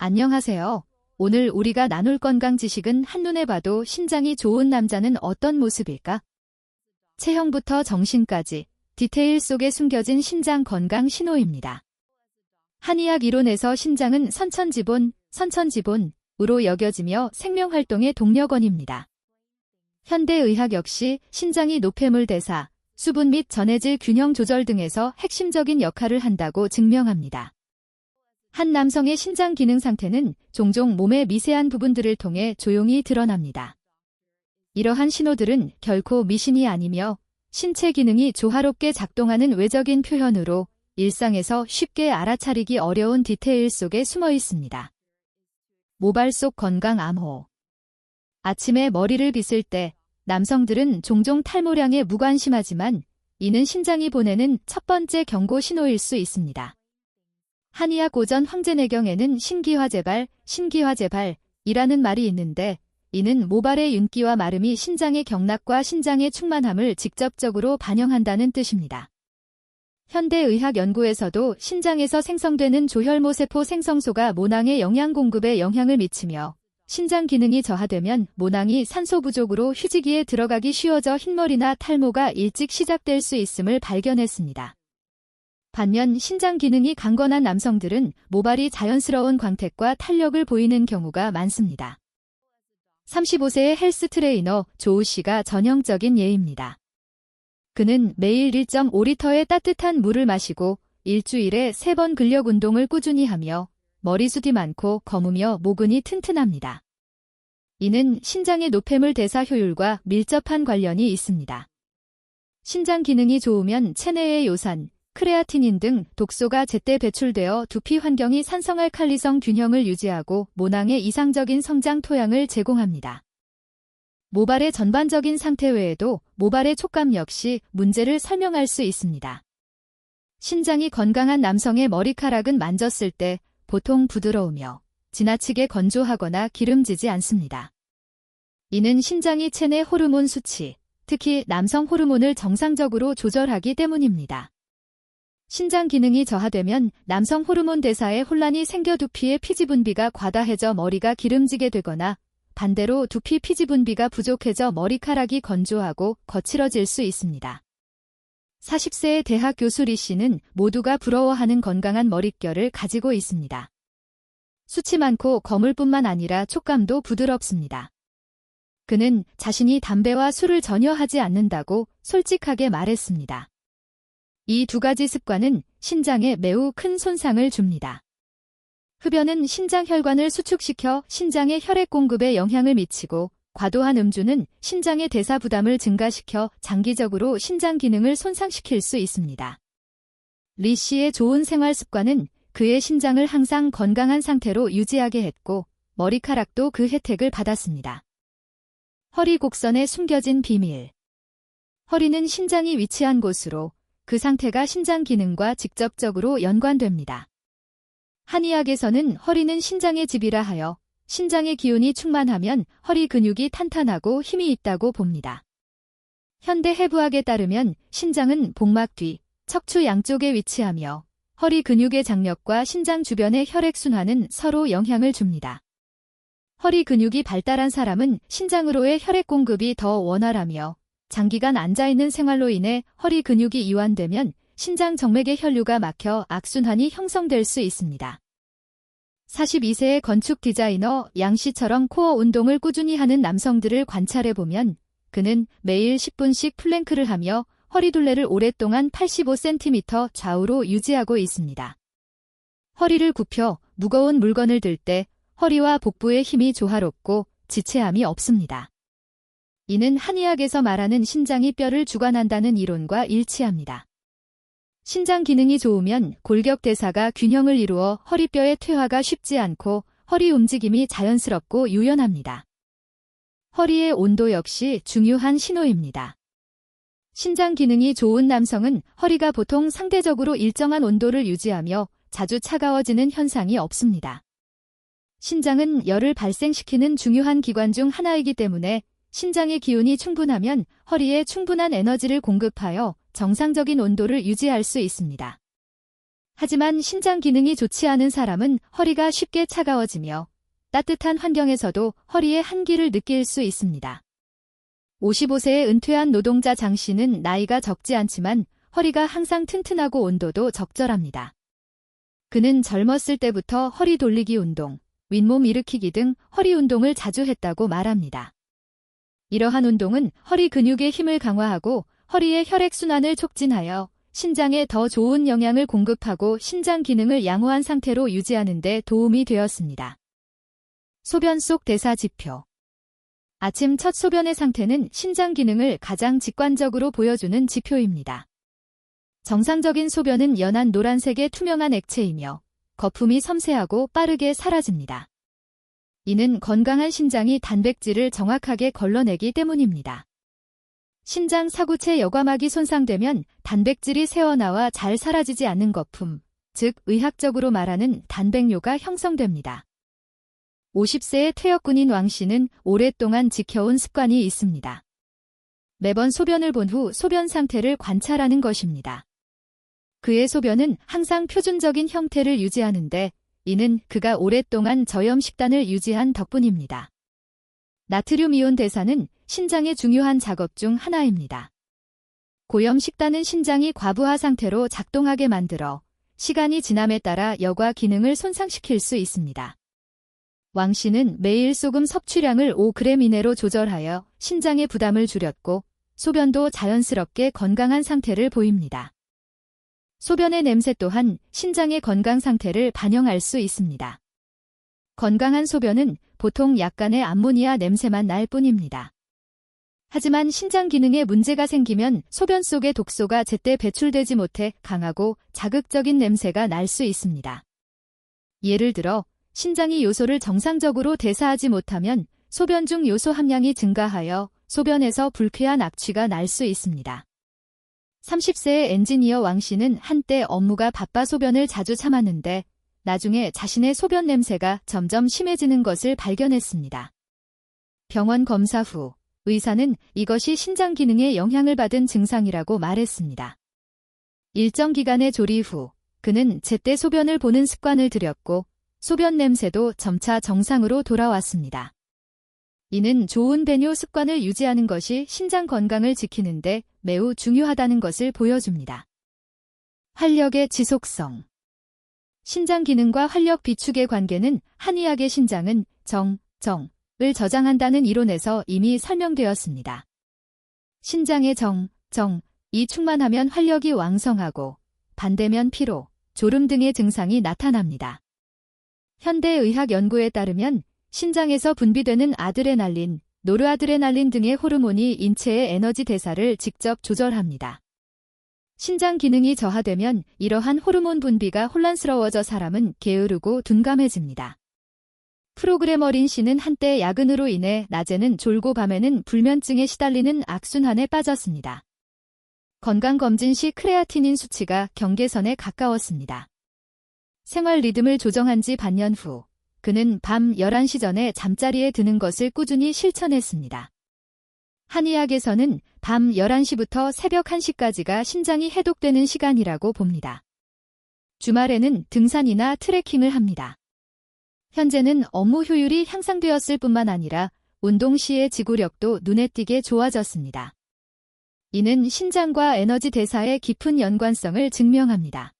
안녕하세요. 오늘 우리가 나눌 건강 지식은 한눈에 봐도 신장이 좋은 남자는 어떤 모습일까? 체형부터 정신까지 디테일 속에 숨겨진 신장 건강 신호입니다. 한의학 이론에서 신장은 선천지본으로 여겨지며 생명활동의 동력원입니다. 현대의학 역시 신장이 노폐물 대사, 수분 및 전해질 균형 조절 등에서 핵심적인 역할을 한다고 증명합니다. 한 남성의 신장 기능 상태는 종종 몸의 미세한 부분들을 통해 조용히 드러납니다. 이러한 신호들은 결코 미신이 아니며 신체 기능이 조화롭게 작동하는 외적인 표현으로 일상에서 쉽게 알아차리기 어려운 디테일 속에 숨어 있습니다. 모발 속 건강 암호. 아침에 머리를 빗을 때 남성들은 종종 탈모량에 무관심하지만 이는 신장이 보내는 첫 번째 경고 신호일 수 있습니다. 한의학 고전 황제내경에는 신기화재발이라는 말이 있는데 이는 모발의 윤기와 마름이 신장의 경락과 신장의 충만함을 직접적으로 반영한다는 뜻입니다. 현대의학 연구에서도 신장에서 생성되는 조혈모세포 생성소가 모낭의 영양 공급에 영향을 미치며 신장 기능이 저하되면 모낭이 산소 부족으로 휴지기에 들어가기 쉬워져 흰머리나 탈모가 일찍 시작될 수 있음을 발견했습니다. 반면 신장 기능이 강건한 남성들은 모발이 자연스러운 광택과 탄력을 보이는 경우가 많습니다. 35세의 헬스 트레이너 조우 씨가 전형적인 예입니다. 그는 매일 1.5리터의 따뜻한 물을 마시고 일주일에 3번 근력 운동을 꾸준히 하며 머리숱이 많고 검으며 모근이 튼튼합니다. 이는 신장의 노폐물 대사 효율과 밀접한 관련이 있습니다. 신장 기능이 좋으면 체내의 요산, 크레아티닌 등 독소가 제때 배출되어 두피 환경이 산성알칼리성 균형을 유지하고 모낭의 이상적인 성장 토양을 제공합니다. 모발의 전반적인 상태 외에도 모발의 촉감 역시 문제를 설명할 수 있습니다. 신장이 건강한 남성의 머리카락은 만졌을 때 보통 부드러우며 지나치게 건조하거나 기름지지 않습니다. 이는 신장이 체내 호르몬 수치, 특히 남성 호르몬을 정상적으로 조절하기 때문입니다. 신장 기능이 저하되면 남성 호르몬 대사에 혼란이 생겨 두피의 피지 분비가 과다해져 머리가 기름지게 되거나 반대로 두피 피지 분비가 부족해져 머리카락이 건조하고 거칠어질 수 있습니다. 40세의 대학 교수 리 씨는 모두가 부러워하는 건강한 머릿결을 가지고 있습니다. 숱이 많고 거물 뿐만 아니라 촉감도 부드럽습니다. 그는 자신이 담배와 술을 전혀 하지 않는다고 솔직하게 말했습니다. 이 두 가지 습관은 신장에 매우 큰 손상을 줍니다. 흡연은 신장 혈관을 수축시켜 신장의 혈액 공급에 영향을 미치고 과도한 음주는 신장의 대사 부담을 증가시켜 장기적으로 신장 기능을 손상시킬 수 있습니다. 리 씨의 좋은 생활 습관은 그의 신장을 항상 건강한 상태로 유지하게 했고 머리카락도 그 혜택을 받았습니다. 허리 곡선에 숨겨진 비밀. 허리는 신장이 위치한 곳으로 그 상태가 신장 기능과 직접적으로 연관됩니다. 한의학에서는 허리는 신장의 집이라 하여 신장의 기운이 충만하면 허리 근육이 탄탄하고 힘이 있다고 봅니다. 현대 해부학에 따르면 신장은 복막 뒤, 척추 양쪽에 위치하며 허리 근육의 장력과 신장 주변의 혈액 순환은 서로 영향을 줍니다. 허리 근육이 발달한 사람은 신장으로의 혈액 공급이 더 원활하며 장기간 앉아있는 생활로 인해 허리 근육이 이완되면 신장 정맥의 혈류가 막혀 악순환이 형성될 수 있습니다. 42세의 건축 디자이너 양 씨처럼 코어 운동을 꾸준히 하는 남성들을 관찰해보면 그는 매일 10분씩 플랭크를 하며 허리둘레를 오랫동안 85cm 좌우로 유지하고 있습니다. 허리를 굽혀 무거운 물건을 들 때 허리와 복부의 힘이 조화롭고 지체함이 없습니다. 이는 한의학에서 말하는 신장이 뼈를 주관한다는 이론과 일치합니다. 신장 기능이 좋으면 골격 대사가 균형을 이루어 허리뼈의 퇴화가 쉽지 않고 허리 움직임이 자연스럽고 유연합니다. 허리의 온도 역시 중요한 신호입니다. 신장 기능이 좋은 남성은 허리가 보통 상대적으로 일정한 온도를 유지하며 자주 차가워지는 현상이 없습니다. 신장은 열을 발생시키는 중요한 기관 중 하나이기 때문에 신장의 기운이 충분하면 허리에 충분한 에너지를 공급하여 정상적인 온도를 유지할 수 있습니다. 하지만 신장 기능이 좋지 않은 사람은 허리가 쉽게 차가워지며 따뜻한 환경에서도 허리의 한기를 느낄 수 있습니다. 55세에 은퇴한 노동자 장 씨는 나이가 적지 않지만 허리가 항상 튼튼하고 온도도 적절합니다. 그는 젊었을 때부터 허리 돌리기 운동, 윗몸 일으키기 등 허리 운동을 자주 했다고 말합니다. 이러한 운동은 허리 근육의 힘을 강화하고 허리의 혈액순환을 촉진하여 신장에 더 좋은 영양을 공급하고 신장 기능을 양호한 상태로 유지하는 데 도움이 되었습니다. 소변 속 대사 지표. 아침 첫 소변의 상태는 신장 기능을 가장 직관적으로 보여주는 지표입니다. 정상적인 소변은 연한 노란색의 투명한 액체이며 거품이 섬세하고 빠르게 사라집니다. 이는 건강한 신장이 단백질을 정확하게 걸러내기 때문입니다. 신장 사구체 여과막이 손상되면 단백질이 새어나와 잘 사라지지 않는 거품, 즉 의학적으로 말하는 단백뇨가 형성됩니다. 50세의 퇴역군인 왕 씨는 오랫동안 지켜온 습관이 있습니다. 매번 소변을 본 후 소변 상태를 관찰하는 것입니다. 그의 소변은 항상 표준적인 형태를 유지하는데 이는 그가 오랫동안 저염 식단을 유지한 덕분입니다. 나트륨 이온 대사는 신장의 중요한 작업 중 하나입니다. 고염 식단은 신장이 과부하 상태로 작동하게 만들어 시간이 지남에 따라 여과 기능을 손상시킬 수 있습니다. 왕 씨는 매일 소금 섭취량을 5g 이내로 조절하여 신장의 부담을 줄였고 소변도 자연스럽게 건강한 상태를 보입니다. 소변의 냄새 또한 신장의 건강 상태를 반영할 수 있습니다. 건강한 소변은 보통 약간의 암모니아 냄새만 날 뿐입니다. 하지만 신장 기능에 문제가 생기면 소변 속의 독소가 제때 배출되지 못해 강하고 자극적인 냄새가 날 수 있습니다. 예를 들어 신장이 요소를 정상적으로 대사하지 못하면 소변 중 요소 함량이 증가하여 소변에서 불쾌한 악취가 날 수 있습니다. 30세의 엔지니어 왕 씨는 한때 업무가 바빠 소변을 자주 참았는데 나중에 자신의 소변 냄새가 점점 심해지는 것을 발견했습니다. 병원 검사 후 의사는 이것이 신장 기능에 영향을 받은 증상이라고 말했습니다. 일정 기간의 조리 후 그는 제때 소변을 보는 습관을 들였고 소변 냄새도 점차 정상으로 돌아왔습니다. 이는 좋은 배뇨 습관을 유지하는 것이 신장 건강을 지키는 데 매우 중요하다는 것을 보여줍니다. 활력의 지속성. 신장 기능과 활력 비축의 관계는 한의학의 신장은 정을 저장한다는 이론에서 이미 설명되었습니다. 신장의 정이 충만하면 활력이 왕성하고 반대면 피로, 졸음 등의 증상이 나타납니다. 현대의학 연구에 따르면 신장에서 분비되는 아드레날린, 노르아드레날린 등의 호르몬이 인체의 에너지 대사를 직접 조절합니다. 신장 기능이 저하되면 이러한 호르몬 분비가 혼란스러워져 사람은 게으르고 둔감해집니다. 프로그래머린 씨는 한때 야근으로 인해 낮에는 졸고 밤에는 불면증에 시달리는 악순환에 빠졌습니다. 건강검진 시 크레아티닌 수치가 경계선에 가까웠습니다. 생활 리듬을 조정한 지 반년 후 그는 밤 11시 전에 잠자리에 드는 것을 꾸준히 실천했습니다. 한의학에서는 밤 11시부터 새벽 1시까지가 신장이 해독되는 시간이라고 봅니다. 주말에는 등산이나 트레킹을 합니다. 현재는 업무 효율이 향상되었을 뿐만 아니라 운동 시의 지구력도 눈에 띄게 좋아졌습니다. 이는 신장과 에너지 대사의 깊은 연관성을 증명합니다.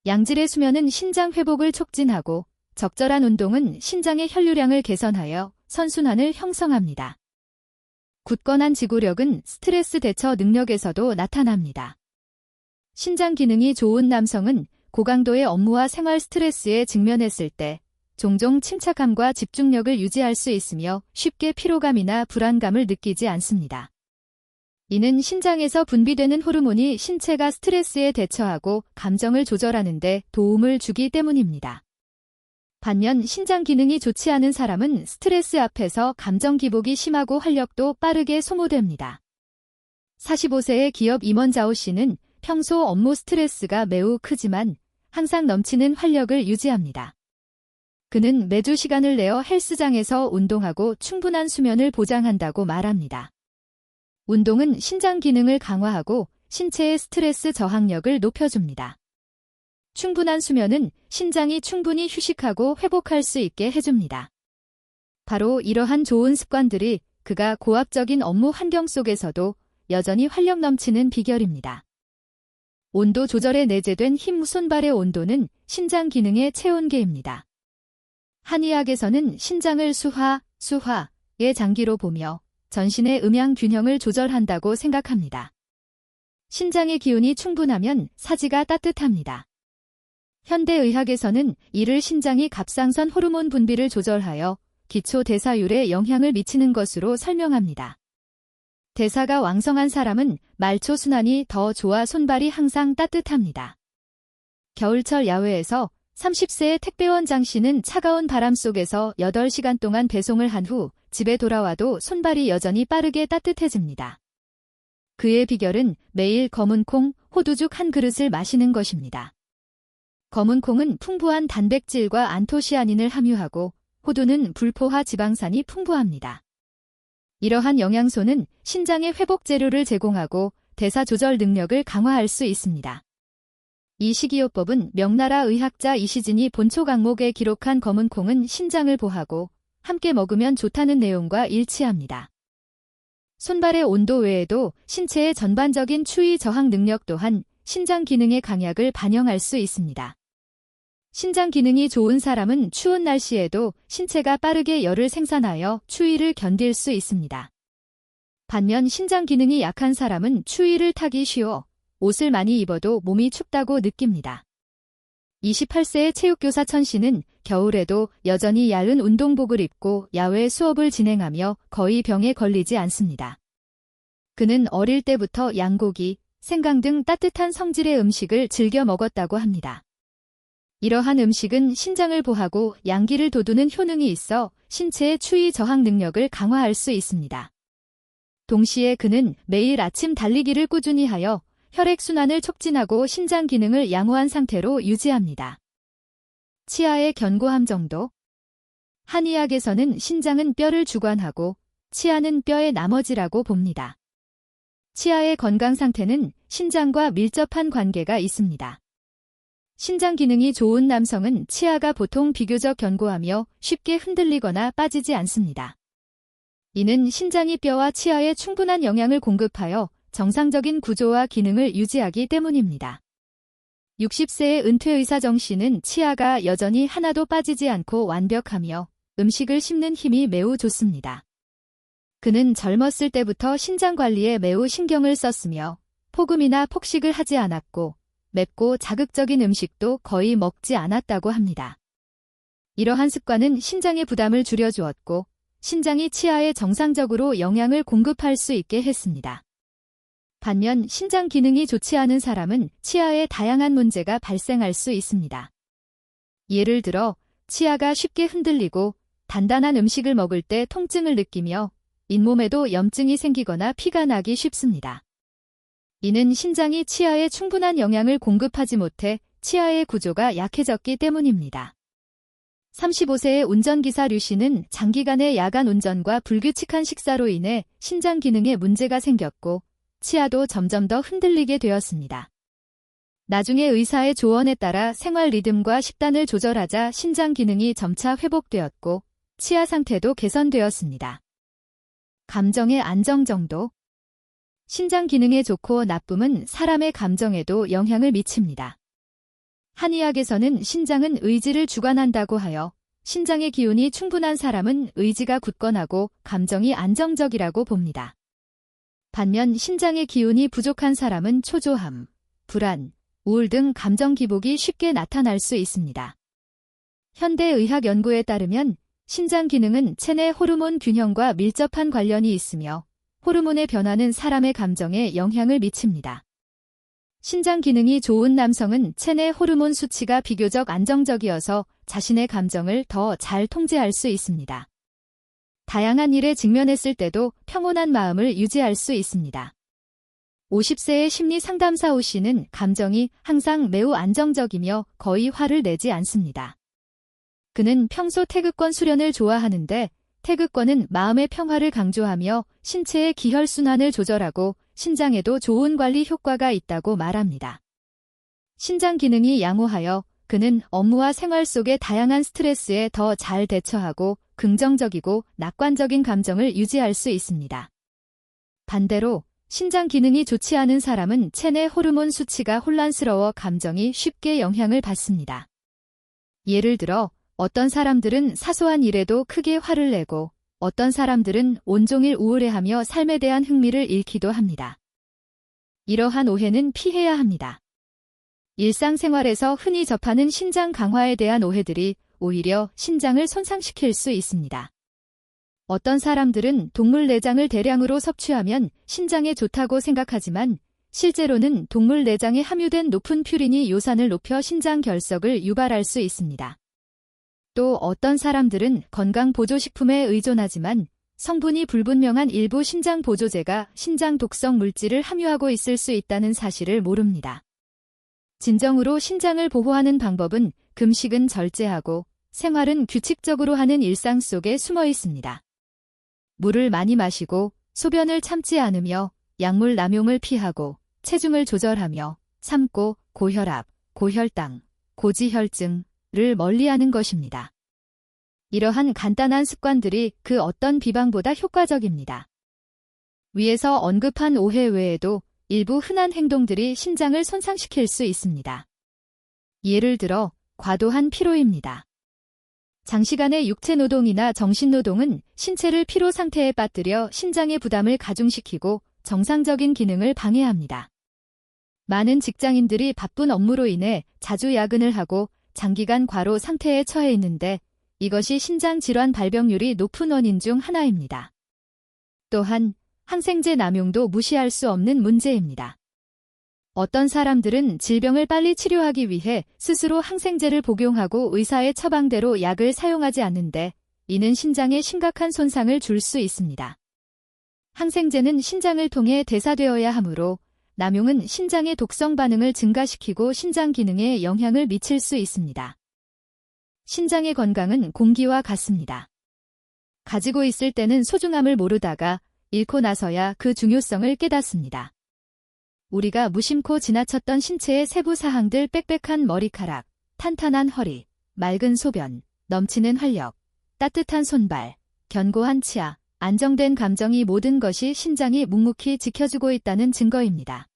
양질의 수면은 신장 회복을 촉진하고 적절한 운동은 신장의 혈류량을 개선하여 선순환을 형성합니다. 굳건한 지구력은 스트레스 대처 능력에서도 나타납니다. 신장 기능이 좋은 남성은 고강도의 업무와 생활 스트레스에 직면했을 때 종종 침착함과 집중력을 유지할 수 있으며 쉽게 피로감이나 불안감을 느끼지 않습니다. 이는 신장에서 분비되는 호르몬이 신체가 스트레스에 대처하고 감정을 조절하는 데 도움을 주기 때문입니다. 반면 신장 기능이 좋지 않은 사람은 스트레스 앞에서 감정 기복이 심하고 활력도 빠르게 소모됩니다. 45세의 기업 임원 자오 씨는 평소 업무 스트레스가 매우 크지만 항상 넘치는 활력을 유지합니다. 그는 매주 시간을 내어 헬스장에서 운동하고 충분한 수면을 보장한다고 말합니다. 운동은 신장 기능을 강화하고 신체의 스트레스 저항력을 높여줍니다. 충분한 수면은 신장이 충분히 휴식하고 회복할 수 있게 해줍니다. 바로 이러한 좋은 습관들이 그가 고압적인 업무 환경 속에서도 여전히 활력 넘치는 비결입니다. 온도 조절에 내재된 힘. 손발의 온도는 신장 기능의 체온계입니다. 한의학에서는 신장을 수화의 장기로 보며 전신의 음양 균형을 조절한다고 생각합니다. 신장의 기운이 충분하면 사지가 따뜻합니다. 현대의학에서는 이를 신장이 갑상선 호르몬 분비를 조절하여 기초 대사율에 영향을 미치는 것으로 설명합니다. 대사가 왕성한 사람은 말초 순환이 더 좋아 손발이 항상 따뜻합니다. 겨울철 야외에서 30세의 택배원 장 씨는 차가운 바람 속에서 8시간 동안 배송을 한 후 집에 돌아와도 손발이 여전히 빠르게 따뜻해집니다. 그의 비결은 매일 검은 콩, 호두죽 한 그릇을 마시는 것입니다. 검은 콩은 풍부한 단백질과 안토시아닌을 함유하고 호두는 불포화 지방산이 풍부합니다. 이러한 영양소는 신장의 회복 재료를 제공하고 대사 조절 능력을 강화할 수 있습니다. 이 식이요법은 명나라 의학자 이시진이 본초 강목에 기록한 검은 콩은 신장을 보하고 함께 먹으면 좋다는 내용과 일치합니다. 손발의 온도 외에도 신체의 전반적인 추위 저항 능력 또한 신장 기능의 강약을 반영할 수 있습니다. 신장 기능이 좋은 사람은 추운 날씨에도 신체가 빠르게 열을 생산하여 추위를 견딜 수 있습니다. 반면 신장 기능이 약한 사람은 추위를 타기 쉬워 옷을 많이 입어도 몸이 춥다고 느낍니다. 28세의 체육교사 천 씨는 겨울에도 여전히 얇은 운동복을 입고 야외 수업을 진행하며 거의 병에 걸리지 않습니다. 그는 어릴 때부터 양고기, 생강 등 따뜻한 성질의 음식을 즐겨 먹었다고 합니다. 이러한 음식은 신장을 보하고 양기를 돋우는 효능이 있어 신체의 추위 저항 능력을 강화할 수 있습니다. 동시에 그는 매일 아침 달리기를 꾸준히 하여 혈액순환을 촉진하고 신장 기능을 양호한 상태로 유지합니다. 치아의 견고함 정도. 한의학에서는 신장은 뼈를 주관하고 치아는 뼈의 나머지라고 봅니다. 치아의 건강 상태는 신장과 밀접한 관계가 있습니다. 신장 기능이 좋은 남성은 치아가 보통 비교적 견고하며 쉽게 흔들리거나 빠지지 않습니다. 이는 신장이 뼈와 치아에 충분한 영양을 공급하여 정상적인 구조와 기능을 유지하기 때문입니다. 60세의 은퇴의사 정 씨는 치아가 여전히 하나도 빠지지 않고 완벽하며 음식을 씹는 힘이 매우 좋습니다. 그는 젊었을 때부터 신장 관리에 매우 신경을 썼으며 폭음이나 폭식을 하지 않았고 맵고 자극적인 음식도 거의 먹지 않았다고 합니다. 이러한 습관은 신장의 부담을 줄여주었고 신장이 치아에 정상적으로 영양을 공급할 수 있게 했습니다. 반면 신장 기능이 좋지 않은 사람은 치아에 다양한 문제가 발생할 수 있습니다. 예를 들어 치아가 쉽게 흔들리고 단단한 음식을 먹을 때 통증을 느끼며 잇몸에도 염증이 생기거나 피가 나기 쉽습니다. 이는 신장이 치아에 충분한 영양을 공급하지 못해 치아의 구조가 약해졌기 때문입니다. 35세의 운전기사 류 씨는 장기간의 야간 운전과 불규칙한 식사로 인해 신장 기능에 문제가 생겼고 치아도 점점 더 흔들리게 되었습니다. 나중에 의사의 조언에 따라 생활 리듬과 식단을 조절하자 신장 기능이 점차 회복되었고 치아 상태도 개선되었습니다. 감정의 안정 정도. 신장 기능에 좋고 나쁨은 사람의 감정에도 영향을 미칩니다. 한의학에서는 신장은 의지를 주관한다고 하여 신장의 기운이 충분한 사람은 의지가 굳건하고 감정이 안정적이라고 봅니다. 반면 신장의 기운이 부족한 사람은 초조함, 불안, 우울 등 감정 기복이 쉽게 나타날 수 있습니다. 현대의학 연구에 따르면 신장 기능은 체내 호르몬 균형과 밀접한 관련이 있으며 호르몬의 변화는 사람의 감정에 영향을 미칩니다. 신장 기능이 좋은 남성은 체내 호르몬 수치가 비교적 안정적이어서 자신의 감정을 더 잘 통제할 수 있습니다. 다양한 일에 직면했을 때도 평온한 마음을 유지할 수 있습니다. 50세의 심리 상담사 오 씨는 감정이 항상 매우 안정적이며 거의 화를 내지 않습니다. 그는 평소 태극권 수련을 좋아하는데 태극권은 마음의 평화를 강조하며 신체의 기혈순환을 조절하고 신장에도 좋은 관리 효과가 있다고 말합니다. 신장 기능이 양호하여 그는 업무와 생활 속의 다양한 스트레스에 더 잘 대처하고 긍정적이고 낙관적인 감정을 유지할 수 있습니다. 반대로 신장 기능이 좋지 않은 사람은 체내 호르몬 수치가 혼란스러워 감정이 쉽게 영향을 받습니다. 예를 들어 어떤 사람들은 사소한 일에도 크게 화를 내고 어떤 사람들은 온종일 우울해하며 삶에 대한 흥미를 잃기도 합니다. 이러한 오해는 피해야 합니다. 일상생활에서 흔히 접하는 신장 강화에 대한 오해들이 오히려 신장을 손상시킬 수 있습니다. 어떤 사람들은 동물 내장을 대량으로 섭취하면 신장에 좋다고 생각하지만 실제로는 동물 내장에 함유된 높은 퓨린이 요산을 높여 신장 결석을 유발할 수 있습니다. 또 어떤 사람들은 건강보조식품에 의존하지만 성분이 불분명한 일부 신장 보조제가 신장 독성 물질을 함유하고 있을 수 있다는 사실을 모릅니다. 진정으로 신장을 보호하는 방법은 금식은 절제하고 생활은 규칙적으로 하는 일상 속에 숨어 있습니다. 물을 많이 마시고 소변을 참지 않으며 약물 남용을 피하고 체중을 조절하며 삶고 고혈압, 고혈당, 고지혈증을 멀리하는 것입니다. 이러한 간단한 습관들이 그 어떤 비방보다 효과적입니다. 위에서 언급한 오해 외에도 일부 흔한 행동들이 신장을 손상시킬 수 있습니다. 예를 들어 과도한 피로입니다. 장시간의 육체노동이나 정신노동은 신체를 피로 상태에 빠뜨려 신장의 부담을 가중시키고 정상적인 기능을 방해합니다. 많은 직장인들이 바쁜 업무로 인해 자주 야근을 하고 장기간 과로 상태에 처해 있는데 이것이 신장 질환 발병률이 높은 원인 중 하나입니다. 또한 항생제 남용도 무시할 수 없는 문제입니다. 어떤 사람들은 질병을 빨리 치료하기 위해 스스로 항생제를 복용하고 의사의 처방대로 약을 사용하지 않는데 이는 신장에 심각한 손상을 줄 수 있습니다. 항생제는 신장을 통해 대사되어야 하므로 남용은 신장의 독성 반응을 증가시키고 신장 기능에 영향을 미칠 수 있습니다. 신장의 건강은 공기와 같습니다. 가지고 있을 때는 소중함을 모르다가 잃고 나서야 그 중요성을 깨닫습니다. 우리가 무심코 지나쳤던 신체의 세부 사항들 빽빽한 머리카락, 탄탄한 허리, 맑은 소변, 넘치는 활력, 따뜻한 손발, 견고한 치아, 안정된 감정이 모든 것이 신장이 묵묵히 지켜주고 있다는 증거입니다.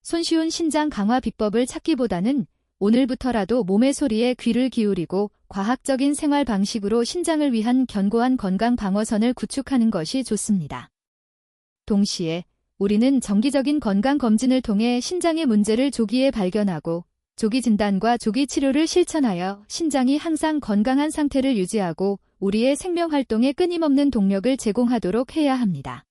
손쉬운 신장 강화 비법을 찾기보다는 오늘부터라도 몸의 소리에 귀를 기울이고 과학적인 생활 방식으로 신장을 위한 견고한 건강 방어선을 구축하는 것이 좋습니다. 동시에 우리는 정기적인 건강 검진을 통해 신장의 문제를 조기에 발견하고 조기 진단과 조기 치료를 실천하여 신장이 항상 건강한 상태를 유지하고 우리의 생명 활동에 끊임없는 동력을 제공하도록 해야 합니다.